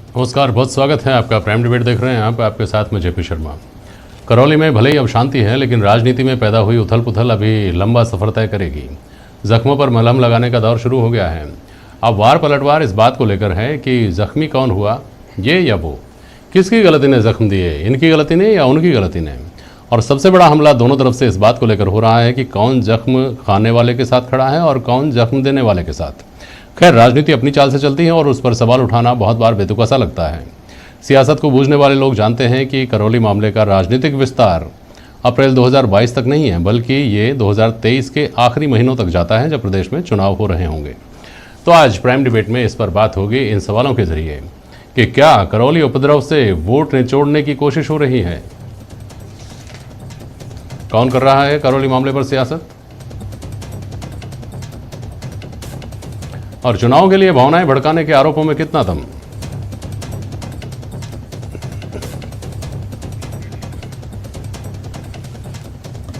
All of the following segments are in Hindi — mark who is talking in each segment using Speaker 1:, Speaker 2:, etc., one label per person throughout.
Speaker 1: नमस्कार, बहुत स्वागत है आपका। प्राइम डिबेट देख रहे हैं आप, आपके साथ में जेपी शर्मा। करौली में भले ही अब शांति है, लेकिन राजनीति में पैदा हुई उथल पुथल अभी लंबा सफर तय करेगी। जख्मों पर मलहम लगाने का दौर शुरू हो गया है। अब वार पलटवार इस बात को लेकर है कि जख्मी कौन हुआ, ये या वो, किसकी गलती ने जख्म दिए, इनकी गलती ने या उनकी गलती ने। और सबसे बड़ा हमला दोनों तरफ से इस बात को लेकर हो रहा है कि कौन जख्म खाने वाले के साथ खड़ा है और कौन जख्म देने वाले के साथ। खैर, राजनीति अपनी चाल से चलती है और उस पर सवाल उठाना बहुत बार बेतुका सा लगता है। सियासत को बूझने वाले लोग जानते हैं कि करौली मामले का राजनीतिक विस्तार अप्रैल 2022 तक नहीं है, बल्कि ये 2023 के आखिरी महीनों तक जाता है, जब प्रदेश में चुनाव हो रहे होंगे। तो आज प्राइम डिबेट में इस पर बात होगी इन सवालों के जरिए कि क्या करौली उपद्रव से वोट निचोड़ने की कोशिश हो रही है, कौन कर रहा है करौली मामले पर सियासत, और चुनाव के लिए भावनाएं भड़काने के आरोपों में कितना दम।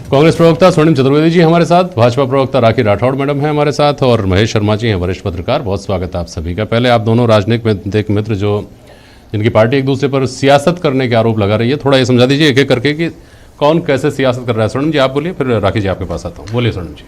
Speaker 1: कांग्रेस प्रवक्ता स्वर्णिम चतुर्वेदी जी हमारे साथ, भाजपा प्रवक्ता राखी राठौड़ मैडम हैं हमारे साथ, और महेश शर्मा जी हैं वरिष्ठ पत्रकार। बहुत स्वागत है आप सभी का। पहले आप दोनों राजनीतिक मित्र जो जिनकी पार्टी एक दूसरे पर सियासत करने के आरोप लगा रही है, थोड़ा ये समझा दीजिए एक एक करके कि कौन कैसे सियासत कर रहा है। स्वर्णिम जी आप बोलिए, फिर राखी जी आपके पास आता हूँ। बोलिए स्वर्णिम जी।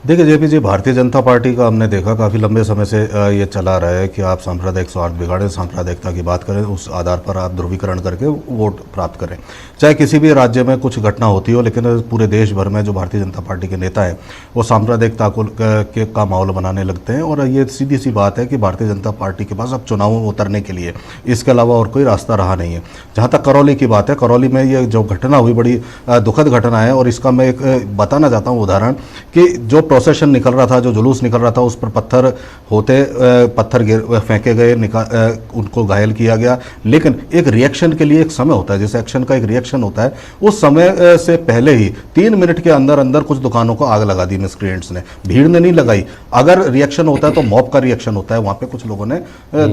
Speaker 2: देखिए जेपी जी, भारतीय जनता पार्टी का हमने देखा काफ़ी लंबे समय से ये चला रहा है कि आप सांप्रदायिक स्वार्थ बिगाड़ें, सांप्रदायिकता की बात करें, उस आधार पर आप ध्रुवीकरण करके वोट प्राप्त करें। चाहे किसी भी राज्य में कुछ घटना होती हो, लेकिन पूरे देश भर में जो भारतीय जनता पार्टी के नेता हैं वो सांप्रदायिकता का माहौल बनाने लगते हैं। और ये सीधी सी बात है कि भारतीय जनता पार्टी के पास अब चुनावों में उतरने के लिए इसके अलावा और कोई रास्ता रहा नहीं है। जहाँ तक करौली की बात है, करौली में ये जो घटना हुई बड़ी दुखद घटना है, और इसका मैं एक बताना चाहता हूँ उदाहरण कि जो प्रोसेशन निकल रहा था, जो जुलूस निकल रहा था, उस पर पत्थर फेंके गए, उनको घायल किया गया। लेकिन एक रिएक्शन के लिए एक समय होता है, जैसे एक्शन का एक रिएक्शन होता है, उस समय से पहले ही 3 मिनट के अंदर अंदर कुछ दुकानों को आग लगा दी मिस्क्रिएंट्स ने। भीड़ ने नहीं लगाई। अगर रिएक्शन होता है तो मॉब का रिएक्शन होता है। वहाँ पे कुछ लोगों ने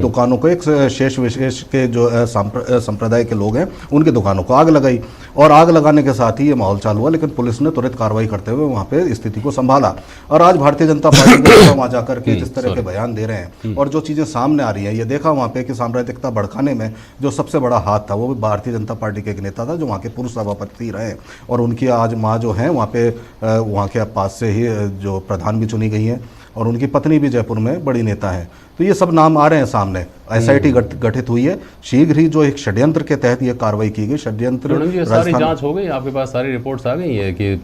Speaker 2: दुकानों को, एक शेष विशेष के जो संप्रदाय के लोग हैं उनकी दुकानों को आग लगाई, और आग लगाने के साथ ही ये माहौल चालू हुआ। लेकिन पुलिस ने तुरंत कार्रवाई करते हुए वहाँ पे स्थिति को संभाला। और आज भारतीय जनता पार्टी के वहाँ जाकर के जिस तरह के बयान दे रहे हैं और जो चीज़ें सामने आ रही हैं, ये देखा वहाँ पे कि सांप्रदायिकता भड़काने में जो सबसे बड़ा हाथ था वो भी भारतीय जनता पार्टी के एक नेता था, जो वहाँ के पूर्व सभापति रहे। और उनकी आज माँ जो है वहाँ पे, वहाँ के पास से ही जो प्रधान भी चुनी गई हैं, और उनकी पत्नी भी जयपुर में बड़ी नेता हैं। तो ये सब नाम आ रहे हैं सामने। SIT गठित हुई है, शीघ्र ही जो एक षड्यंत्र के तहत ये कार्रवाई की गई। षड्यंत्र
Speaker 1: सारी जांच हो गई, आपके पास सारी रिपोर्ट्स आ गई है कि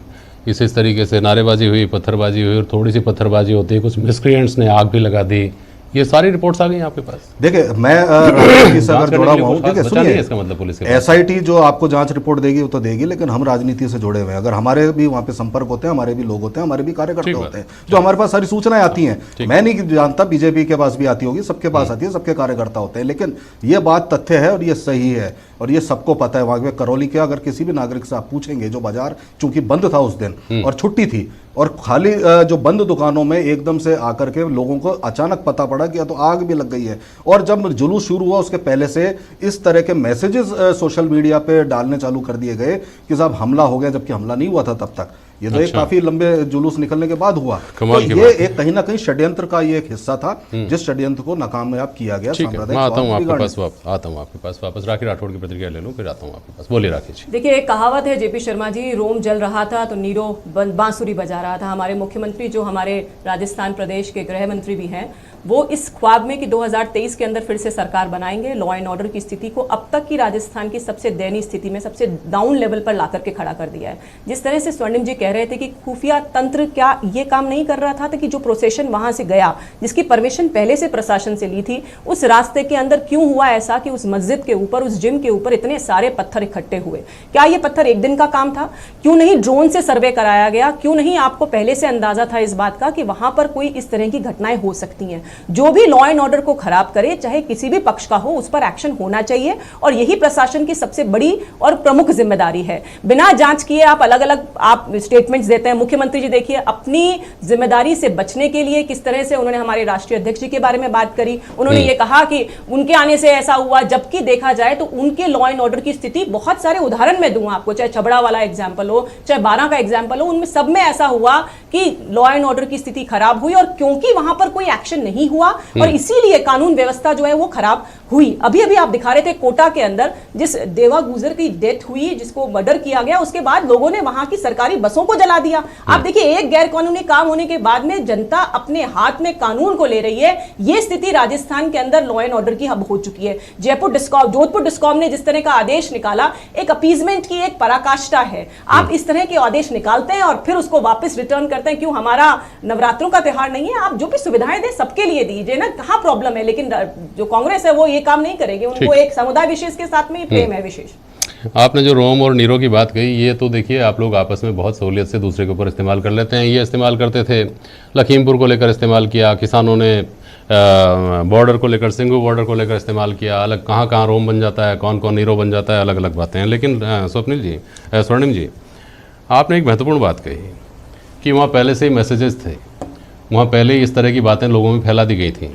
Speaker 1: इस तरीके से नारेबाजी हुई, पत्थरबाजी हुई, और थोड़ी सी पत्थरबाजी होती है, कुछ मिस्क्रिएंट्स ने आग भी लगा दी, ये सारी रिपोर्ट्स आ गई आपके पास?
Speaker 2: देखिए, मैं राजनीति से अगर जुड़ा हुआ हूँ, देखिए सुनिए,
Speaker 1: इसका मतलब पुलिस
Speaker 2: SIT जो आपको जांच रिपोर्ट देगी वो तो देगी, लेकिन हम राजनीति से जुड़े हुए हैं। अगर हमारे भी वहाँ पे संपर्क होते हैं, हमारे भी लोग होते हैं, हमारे भी कार्यकर्ता होते हैं, जो हमारे पास सारी सूचनाएं आती हैं। मैं नहीं जानता, बीजेपी के पास भी आती होगी, सबके पास आती है, सबके कार्यकर्ता होते हैं। लेकिन ये बात तथ्य है और ये सही है, और ये सबको पता है। वहाँ पे करौली के अगर किसी भी नागरिक से आप पूछेंगे, जो बाजार चूंकि बंद था उस दिन और छुट्टी थी, और खाली जो बंद दुकानों में एकदम से आकर के लोगों को अचानक पता पड़ा कि तो आग भी लग गई है। और जब जुलूस शुरू हुआ उसके पहले से इस तरह के मैसेजेस सोशल मीडिया पे डालने चालू कर दिए गए कि साहब हमला हो गया, जबकि हमला नहीं हुआ था तब तक। ये तो एक काफी लंबे जुलूस निकलने के बाद हुआ। तो ये एक कहीं ना कहीं षड्यंत्र का ये एक हिस्सा था, जिस षड्यंत्र को नाकामयाब किया गया।
Speaker 1: मैं आता हूँ आपके पास वापस। राखी राठौड़ की प्रतिक्रिया ले लूँ, फिर आता हूँ आपके पास। बोलिए राखी जी।
Speaker 3: देखिए, एक कहावत है जेपी शर्मा जी, रोम जल रहा था तो नीरो बांसुरी बजा रहा था। हमारे मुख्यमंत्री, जो हमारे राजस्थान प्रदेश के गृह मंत्री भी हैं, वो इस ख्वाब में कि 2023 के अंदर फिर से सरकार बनाएंगे, लॉ एंड ऑर्डर की स्थिति को अब तक की राजस्थान की सबसे दयनीय स्थिति में सबसे डाउन लेवल पर ला करके खड़ा कर दिया है। जिस तरह से स्वर्णिम जी कह रहे थे कि खुफिया तंत्र क्या ये काम नहीं कर रहा था कि जो प्रोसेशन वहां से गया, जिसकी परमिशन पहले से प्रशासन से ली थी, उस रास्ते के अंदर क्यों हुआ ऐसा कि उस मस्जिद के ऊपर, उस जिम के ऊपर इतने सारे पत्थर इकट्ठे हुए? क्या ये पत्थर एक दिन का काम था? क्यों नहीं ड्रोन से सर्वे कराया गया? क्यों नहीं आपको पहले से अंदाजा था इस बात का कि वहां पर कोई इस तरह की घटनाएं हो सकती हैं? जो भी लॉ एंड ऑर्डर को खराब करे, चाहे किसी भी पक्ष का हो, उस पर एक्शन होना चाहिए, और यही प्रशासन की सबसे बड़ी और प्रमुख जिम्मेदारी है। बिना जांच किए आप अलग अलग स्टेटमेंट्स देते हैं। मुख्यमंत्री जी देखिए, अपनी जिम्मेदारी से बचने के लिए किस तरह से उन्होंने हमारे राष्ट्रीय अध्यक्ष जी के बारे में बात करी। उन्होंने ये कहा कि उनके आने से ऐसा हुआ, जबकि देखा जाए तो उनके लॉ एंड ऑर्डर की स्थिति, बहुत सारे उदाहरण मैं दूं आपको, चाहे छबड़ा वाला एग्जाम्पल हो, चाहे 12 का एग्जाम्पल हो, उनमें सब में ऐसा हुआ कि लॉ एंड ऑर्डर की स्थिति खराब हुई, और क्योंकि वहां पर कोई एक्शन नहीं नहीं हुआ और इसीलिए कानून व्यवस्था जो है वो खराब हुई। अभी अभी आप दिखा रहे थे कोटा के अंदर जिस देवा गुजर की डेथ हुई, जिसको मर्डर किया गया, उसके बाद लोगों ने वहां की सरकारी बसों को जला दिया। आप देखिए, एक गैर कानूनी काम होने के बाद में जनता अपने हाथ में कानून को ले रही है। ये स्थिति राजस्थान के अंदर लॉ एंड ऑर्डर की अब हो चुकी है। जोधपुर डिस्कॉम ने जिस तरह का आदेश निकाला, एक अपीजमेंट की एक पराकाष्ठा है। आप इस तरह के आदेश निकालते हैं और फिर उसको वापस रिटर्न करते हैं। क्यों? हमारा नवरात्रों का त्योहार नहीं है, आप जो भी सुविधाएं दें सबके लिए दीजिए ना, कहां प्रॉब्लम है। लेकिन जो कांग्रेस है वो ये काम नहीं करेगी, उनको एक समुदाय विशेष के साथ में ही प्रेम है विशेष।
Speaker 1: आपने जो रोम और नीरो की बात कही, ये तो देखिए आप लोग आपस में बहुत सहूलियत से दूसरे के ऊपर इस्तेमाल कर लेते हैं। ये इस्तेमाल करते थे, लखीमपुर को लेकर इस्तेमाल किया, किसानों ने बॉर्डर को लेकर, सिंघू बॉर्डर को लेकर इस्तेमाल किया। अलग कहाँ कहाँ रोम बन जाता है, कौन कौन नीरो बन जाता है, अलग अलग बातें हैं। लेकिन स्वर्णिम जी, आपने एक महत्वपूर्ण बात कही कि वहाँ पहले से ही मैसेजेस थे, वहाँ पहले ही इस तरह की बातें लोगों में फैला दी गई थी।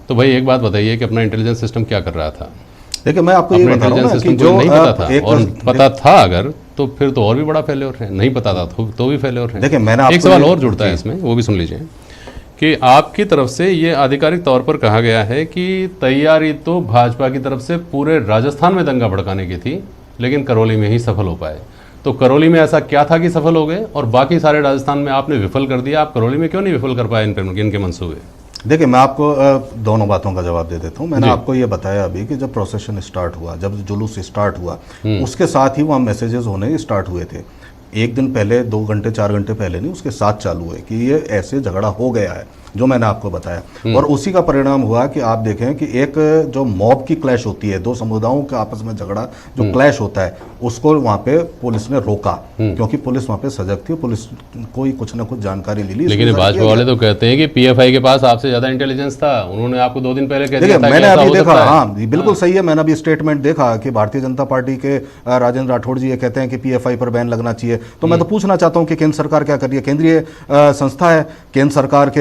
Speaker 1: तो भाई एक बात बताइए कि अपना इंटेलिजेंस सिस्टम क्या कर रहा था?
Speaker 2: देखिए, मैं आपको ये बता रहा हूं कि जो
Speaker 1: नहीं पता था, और पता था अगर तो फिर तो और भी बड़ा फेल्योर है। नहीं पता था तो भी फेल्योर है।
Speaker 2: देखिए, मैंने
Speaker 1: एक सवाल और जुड़ता है इसमें, वो भी सुन लीजिए कि आपकी तरफ से ये आधिकारिक तौर पर कहा गया है कि तैयारी तो भाजपा की तरफ से पूरे राजस्थान में दंगा भड़काने की थी, लेकिन करौली में ही सफल हो पाए। तो करौली में ऐसा क्या था कि सफल हो गए और बाकी सारे राजस्थान में आपने विफल कर दिया? आप करौली में क्यों नहीं विफल कर पाए इनके मंसूबे?
Speaker 2: देखिए, मैं आपको दोनों बातों का जवाब दे देता हूँ। मैंने आपको ये बताया अभी कि जब प्रोसेशन स्टार्ट हुआ, जब जुलूस स्टार्ट हुआ, उसके साथ ही वहाँ मैसेजेस होने स्टार्ट हुए थे। एक दिन पहले, 2 घंटे 4 घंटे पहले नहीं, उसके साथ चालू है कि ये ऐसे झगड़ा हो गया है, जो मैंने आपको बताया। और उसी का परिणाम हुआ कि आप देखें कि एक जो मॉब की क्लैश होती है, 2 समुदायों के आपस में झगड़ा जो क्लैश होता है, उसको वहाँ पे पुलिस ने रोका, क्योंकि पुलिस वहाँ पे सजग थी, पुलिस को ही कुछ ना कुछ जानकारी मिली।
Speaker 1: लेकिन भाजपा वाले तो कहते हैं कि पीएफआई के पास आपसे ज्यादा इंटेलिजेंस था, उन्होंने आपको 2 दिन पहले कह दिया था।
Speaker 2: मैंने अभी देखा, हाँ बिल्कुल सही है, मैंने अभी स्टेटमेंट देखा कि भारतीय जनता पार्टी के राजेंद्र राठौड़ जी ये कहते हैं कि पीएफआई पर बैन लगना चाहिए। तो मैं तो पूछना चाहता हूँ कि केंद्र सरकार क्या कर रही है? केंद्रीय संस्था है, केंद्र सरकार के